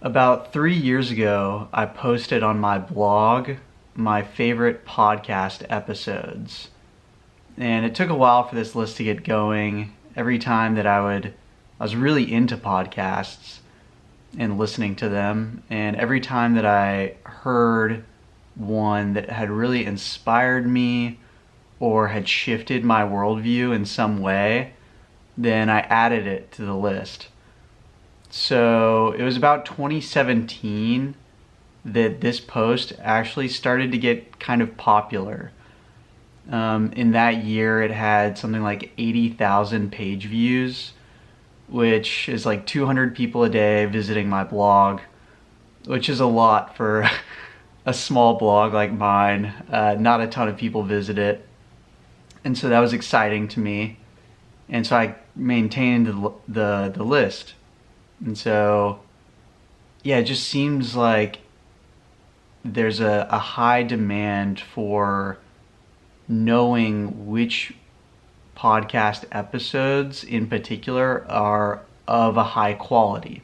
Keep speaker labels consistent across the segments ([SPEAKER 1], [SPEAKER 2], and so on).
[SPEAKER 1] About 3 years ago, I posted on my blog my favorite podcast episodes. And it took a while for this list to get going. Every time that I was really into podcasts and listening to them. And every time that I heard one that had really inspired me or had shifted my worldview in some way, then I added it to the list. So it was about 2017 that this post actually started to get kind of popular. In that year, it had something like 80,000 page views, which is like 200 people a day visiting my blog, which is a lot for a small blog like mine. Not a ton of people visit it. And so that was exciting to me. And so I maintained the list. And so, yeah, it just seems like there's a high demand for knowing which podcast episodes in particular are of a high quality.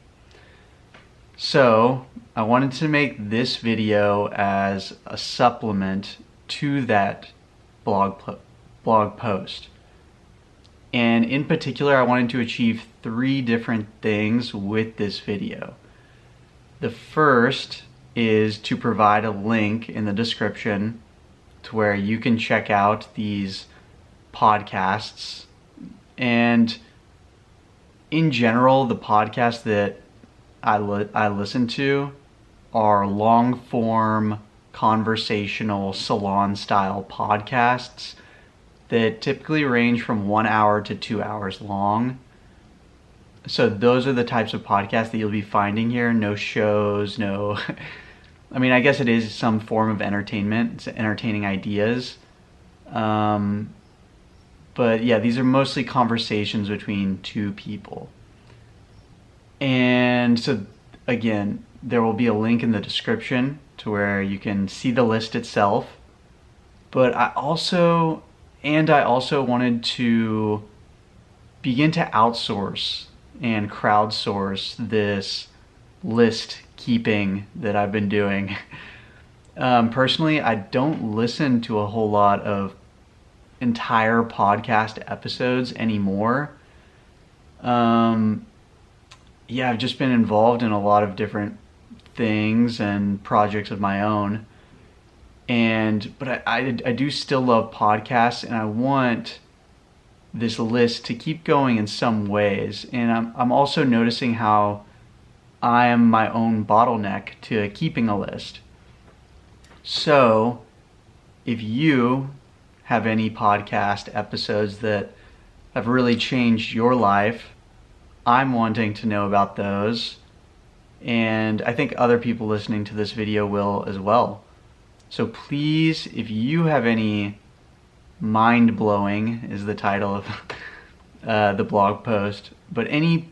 [SPEAKER 1] So I wanted to make this video as a supplement to that blog post. And in particular, I wanted to achieve 3 different things with this video. The first is to provide a link in the description to where you can check out these podcasts. And in general, the podcasts that I listen to are long-form, conversational, salon-style podcasts that typically range from 1 hour to 2 hours long. So those are the types of podcasts that you'll be finding here. No shows, no... I mean, I guess it is some form of entertainment. It's entertaining ideas. But yeah, these are mostly conversations between 2 people. And so, again, there will be a link in the description to where you can see the list itself. But I also wanted to begin to outsource and crowdsource this list keeping that I've been doing. Personally, I don't listen to a whole lot of entire podcast episodes anymore. Yeah, I've just been involved in a lot of different things and projects of my own. But I do still love podcasts, and I want this list to keep going in some ways. And I'm also noticing how I am my own bottleneck to keeping a list. So if you have any podcast episodes that have really changed your life, I'm wanting to know about those. And I think other people listening to this video will as well. So please, if you have any mind-blowing is the title of the blog post, but any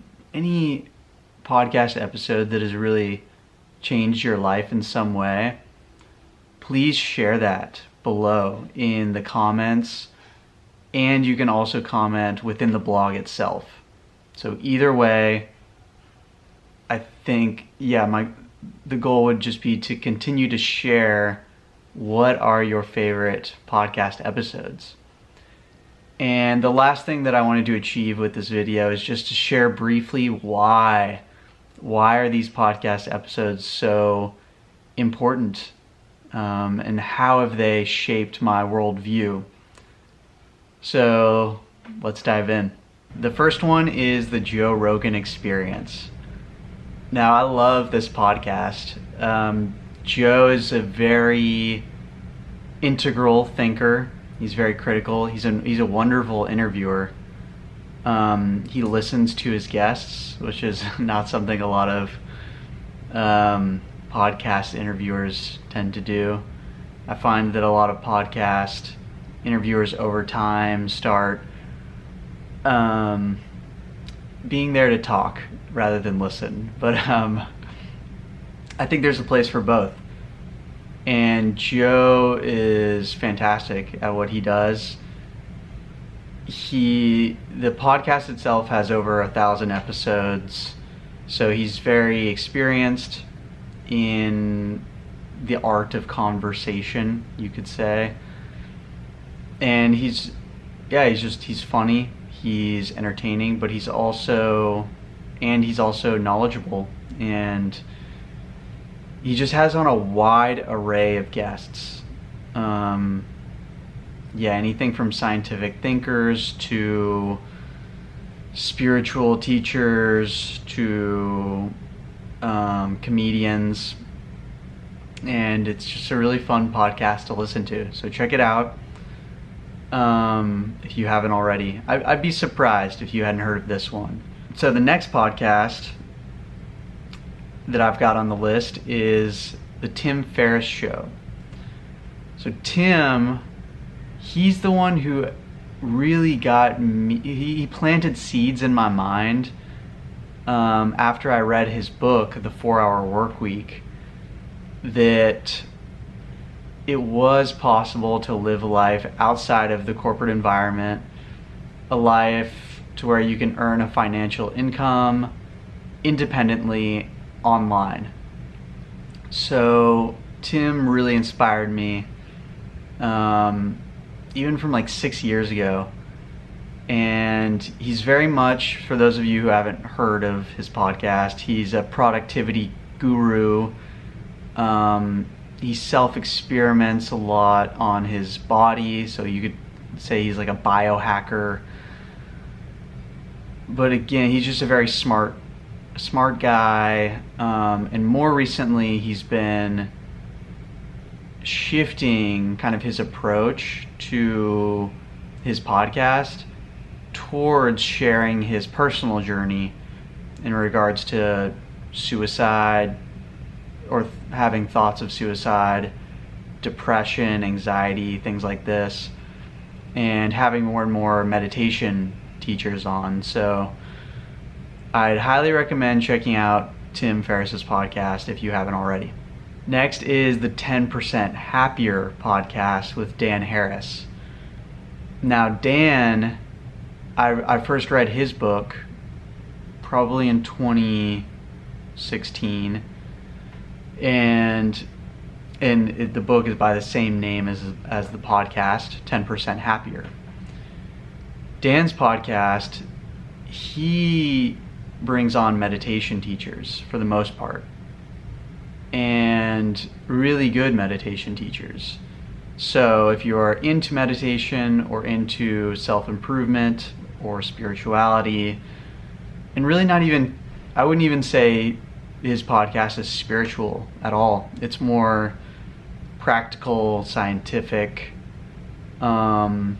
[SPEAKER 1] podcast episode that has really changed your life in some way, please share that below in the comments, and you can also comment within the blog itself. So either way, I think, yeah, the goal would just be to continue to share what are your favorite podcast episodes. And the last thing that I wanted to achieve with this video is just to share briefly why are these podcast episodes so important, and how have they shaped my worldview. So let's dive in. The first one is the Joe Rogan Experience. Now, I love this podcast. Joe is a very integral thinker. He's very critical. He's a wonderful interviewer. He listens to his guests, which is not something a lot of podcast interviewers tend to do. I find that a lot of podcast interviewers over time start being there to talk rather than listen. But I think there's a place for both. And Joe is fantastic at what he does. The podcast itself has over 1,000 episodes. So he's very experienced in the art of conversation, you could say. And he's funny, he's entertaining, but he's also knowledgeable, and he just has on a wide array of guests. Anything from scientific thinkers to spiritual teachers to comedians, and it's just a really fun podcast to listen to. So check it out if you haven't already. I'd be surprised if you hadn't heard of this one. So the next podcast that I've got on the list is the Tim Ferriss Show. So Tim, he's the one who really got me, he planted seeds in my mind after I read his book, The 4-Hour Workweek, that it was possible to live a life outside of the corporate environment, a life to where you can earn a financial income independently online. So Tim really inspired me, even from like 6 years ago. And he's very much, for those of you who haven't heard of his podcast, he's a productivity guru. He self-experiments a lot on his body, so you could say he's like a biohacker. But again, he's just a very smart guy. And more recently, he's been shifting kind of his approach to his podcast towards sharing his personal journey in regards to suicide, or having thoughts of suicide, depression, anxiety, things like this, and having more and more meditation teachers on. So I'd highly recommend checking out Tim Ferriss's podcast if you haven't already. Next is the 10% Happier podcast with Dan Harris. Now Dan, I first read his book probably in 2016, and the book is by the same name as the podcast, 10% Happier. Dan's podcast, he brings on meditation teachers for the most part, and really good meditation teachers. So if you are into meditation or into self-improvement or spirituality, and really I wouldn't even say his podcast is spiritual at all. It's more practical, scientific, kind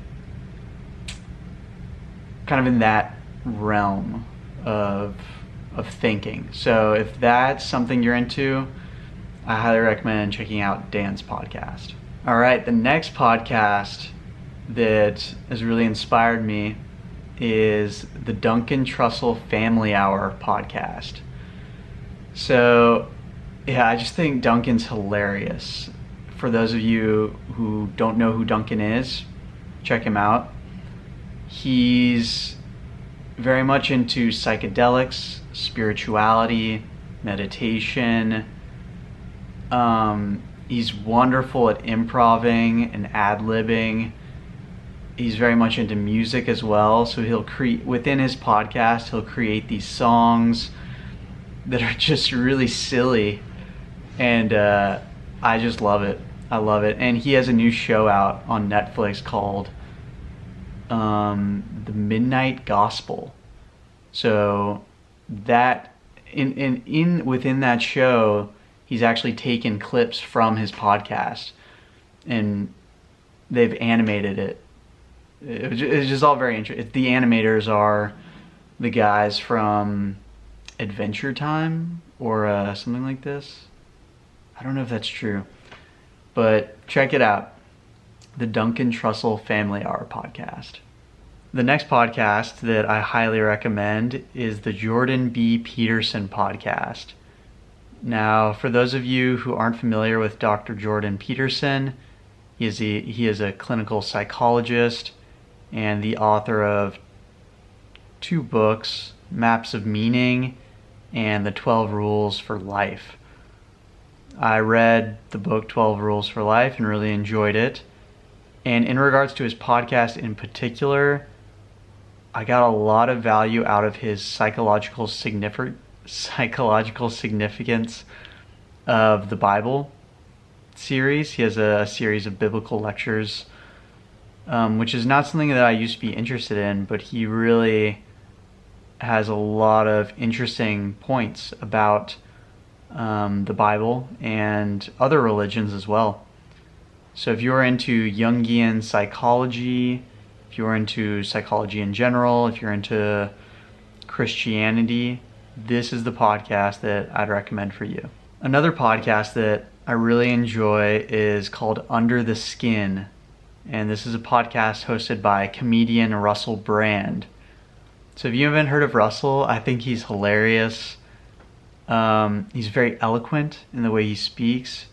[SPEAKER 1] of in that realm of thinking. So if that's something you're into, I highly recommend checking out Dan's podcast. All right, the next podcast that has really inspired me is the Duncan Trussell Family Hour podcast. So, yeah, I just think Duncan's hilarious. For those of you who don't know who Duncan is, check him out. He's very much into psychedelics, spirituality, meditation. He's wonderful at improvising and ad-libbing. He's very much into music as well. So he'll create, within his podcast, he'll create these songs that are just really silly. And I just love it. I love it. And he has a new show out on Netflix called The Midnight Gospel. So that within that show, he's actually taken clips from his podcast and they've animated it. It's just all very interesting. The animators are the guys from Adventure Time or something like this. I don't know if that's true, but check it out. The Duncan Trussell Family Hour podcast. The next podcast that I highly recommend is the Jordan B. Peterson podcast. Now, for those of you who aren't familiar with Dr. Jordan Peterson, he is a clinical psychologist and the author of 2 books, Maps of Meaning and the 12 Rules for Life. I read the book 12 Rules for Life and really enjoyed it. And in regards to his podcast in particular, I got a lot of value out of his psychological significance of the Bible series. He has a series of biblical lectures, which is not something that I used to be interested in, but he really has a lot of interesting points about the Bible and other religions as well. So if you're into Jungian psychology, if you're into psychology in general, if you're into Christianity, this is the podcast that I'd recommend for you. Another podcast that I really enjoy is called Under the Skin, and this is a podcast hosted by comedian Russell Brand. So if you haven't heard of Russell, I think he's hilarious. He's very eloquent in the way he speaks.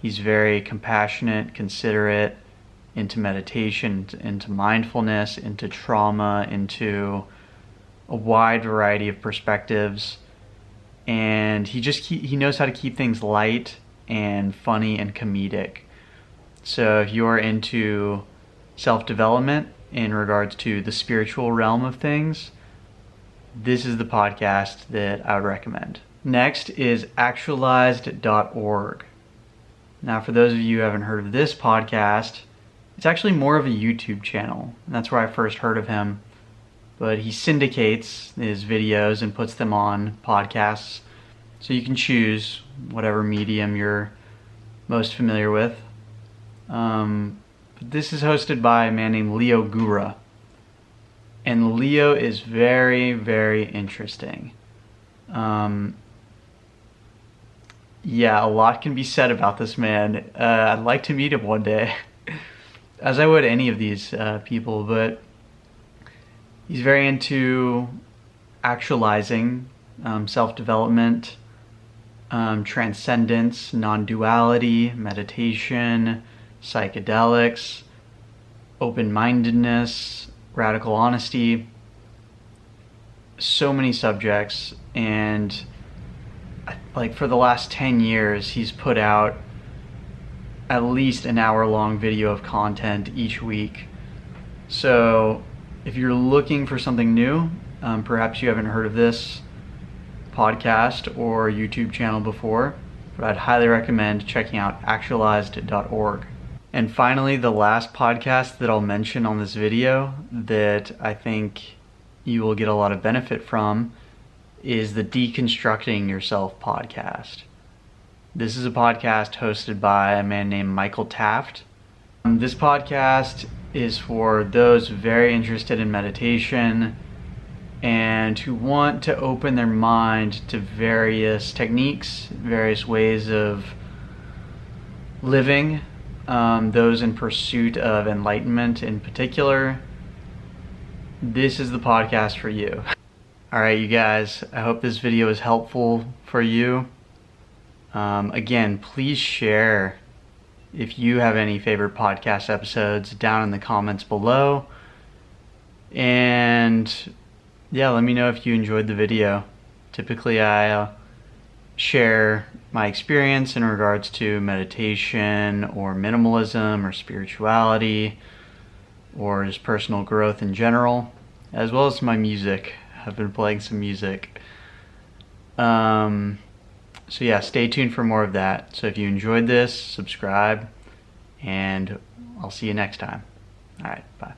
[SPEAKER 1] He's very compassionate, considerate, into meditation, into mindfulness, into trauma, into a wide variety of perspectives. And he knows how to keep things light and funny and comedic. So if you're into self-development in regards to the spiritual realm of things, this is the podcast that I would recommend. Next is actualized.org. Now, for those of you who haven't heard of this podcast, it's actually more of a YouTube channel, and that's where I first heard of him. But he syndicates his videos and puts them on podcasts, so you can choose whatever medium you're most familiar with. But this is hosted by a man named Leo Gura, and Leo is very, very interesting. Yeah, a lot can be said about this man. I'd like to meet him one day, as I would any of these people, but he's very into actualizing, self-development, transcendence, non-duality, meditation, psychedelics, open-mindedness, radical honesty, so many subjects. And like for the last 10 years, he's put out at least an hour-long video of content each week. So if you're looking for something new, perhaps you haven't heard of this podcast or YouTube channel before, but I'd highly recommend checking out actualized.org. And finally, the last podcast that I'll mention on this video that I think you will get a lot of benefit from is the Deconstructing Yourself podcast. This is a podcast hosted by a man named Michael Taft. This podcast is for those very interested in meditation and who want to open their mind to various techniques, various ways of living, those in pursuit of enlightenment in particular. This is the podcast for you. Alright, you guys, I hope this video is helpful for you. Again, please share if you have any favorite podcast episodes down in the comments below. And yeah, let me know if you enjoyed the video. Typically I share my experience in regards to meditation or minimalism or spirituality or just personal growth in general, as well as my music. I've been playing some music. So yeah, stay tuned for more of that. So if you enjoyed this, subscribe, and I'll see you next time. All right, bye.